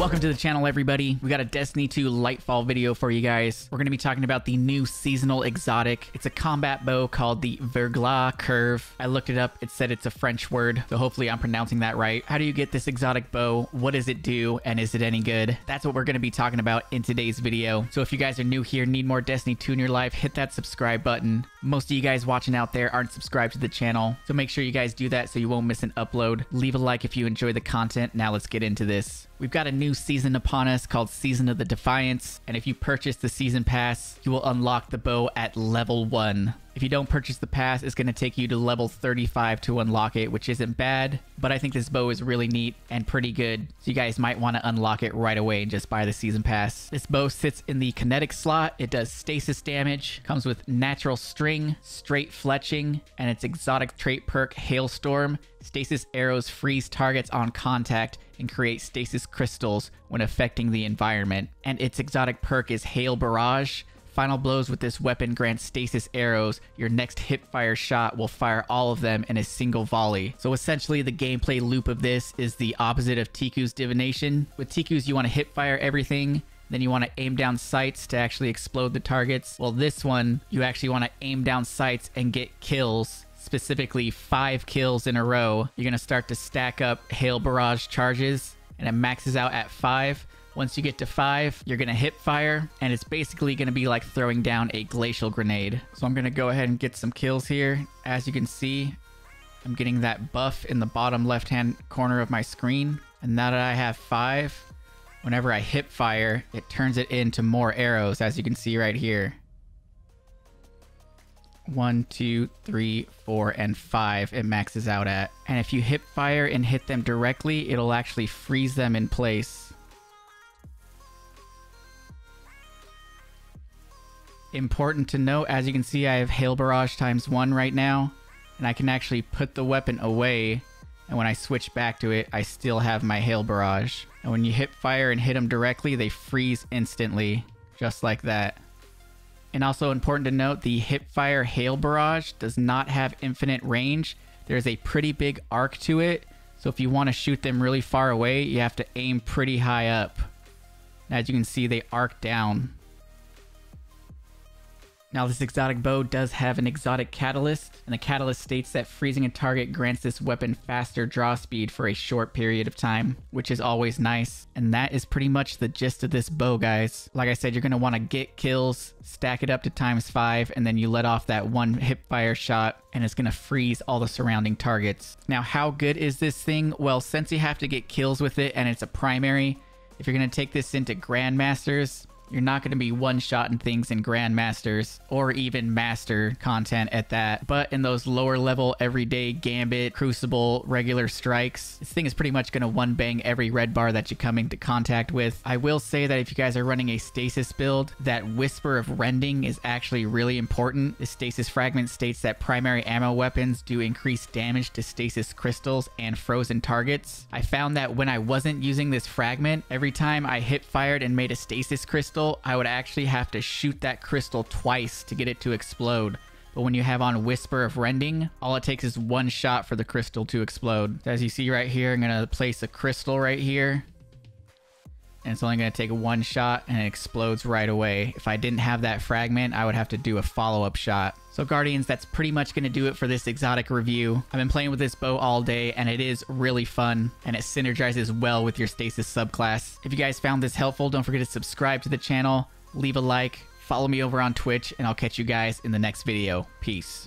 Welcome to the channel, everybody. We got a Destiny 2 Lightfall video for you guys. We're going to be talking about the new seasonal exotic. It's a combat bow called the VERGLAS curve. I looked it up. It said it's a French word, so hopefully I'm pronouncing that right. How do you get this exotic bow? What does it do? And is it any good? That's what we're going to be talking about in today's video. So if you guys are new here, need more Destiny 2 in your life, hit that subscribe button. Most of you guys watching out there aren't subscribed to the channel, so make sure you guys do that so you won't miss an upload. Leave a like if you enjoy the content. Now let's get into this. We've got a new season upon us called Season of the Defiance, and if you purchase the season pass, you will unlock the bow at level 1. If you don't purchase the pass, it's going to take you to level 35 to unlock it, which isn't bad, but I think this bow is really neat and pretty good, so you guys might want to unlock it right away and just buy the season pass. This bow sits in the kinetic slot. It does stasis damage, comes with natural string, straight fletching, and its exotic trait perk Hailstorm. Stasis arrows freeze targets on contact and create stasis crystals when affecting the environment. And its exotic perk is Hail Barrage. Final blows with this weapon grant stasis arrows. Your next hipfire shot will fire all of them in a single volley. So essentially the gameplay loop of this is the opposite of Tiku's divination. With Tiku's you want to hipfire everything, then you want to aim down sights to actually explode the targets. Well, this one you actually want to aim down sights and get kills. Specifically 5 kills in a row. You're going to start to stack up Hail Barrage charges and it maxes out at 5. Once you get to 5, you're going to hip fire, and it's basically going to be like throwing down a glacial grenade. So I'm going to go ahead and get some kills here. As you can see, I'm getting that buff in the bottom left-hand corner of my screen. And now that I have 5, whenever I hip fire, it turns it into more arrows, as you can see right here. 1, 2, 3, 4, and 5 it maxes out at. And if you hip fire and hit them directly, it'll actually freeze them in place. Important to note, as you can see, I have Hail Barrage ×1 right now, and I can actually put the weapon away, and when I switch back to it, I still have my Hail Barrage. And when you hip fire and hit them directly, they freeze instantly, just like that. And also important to note, the hipfire Hail Barrage does not have infinite range. There's a pretty big arc to it, so if you want to shoot them really far away, you have to aim pretty high up. As you can see, they arc down. Now this exotic bow does have an exotic catalyst, and the catalyst states that freezing a target grants this weapon faster draw speed for a short period of time, which is always nice. And that is pretty much the gist of this bow, guys. Like I said, you're going to want to get kills, stack it up to ×5, and then you let off that one hipfire shot, and it's going to freeze all the surrounding targets. Now how good is this thing? Well, since you have to get kills with it and it's a primary, if you're going to take this into Grandmasters, you're not going to be one-shotting things in Grandmasters or even Master content at that. But in those lower level everyday Gambit, Crucible, regular strikes, this thing is pretty much going to one-bang every red bar that you come into contact with. I will say that if you guys are running a stasis build, that Whisper of Rending is actually really important. The stasis fragment states that primary ammo weapons do increase damage to stasis crystals and frozen targets. I found that when I wasn't using this fragment, every time I hip fired and made a stasis crystal, I would actually have to shoot that crystal twice to get it to explode. But when you have on Whisper of Rending, all it takes is one shot for the crystal to explode. As you see right here, I'm going to place a crystal right here. And it's only going to take one shot and it explodes right away. If I didn't have that fragment, I would have to do a follow-up shot. So Guardians, that's pretty much going to do it for this exotic review. I've been playing with this bow all day and it is really fun and it synergizes well with your stasis subclass. If you guys found this helpful, don't forget to subscribe to the channel, leave a like, follow me over on Twitch, and I'll catch you guys in the next video. Peace.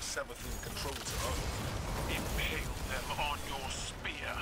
sever thing controlled to own. Impale them on your spear.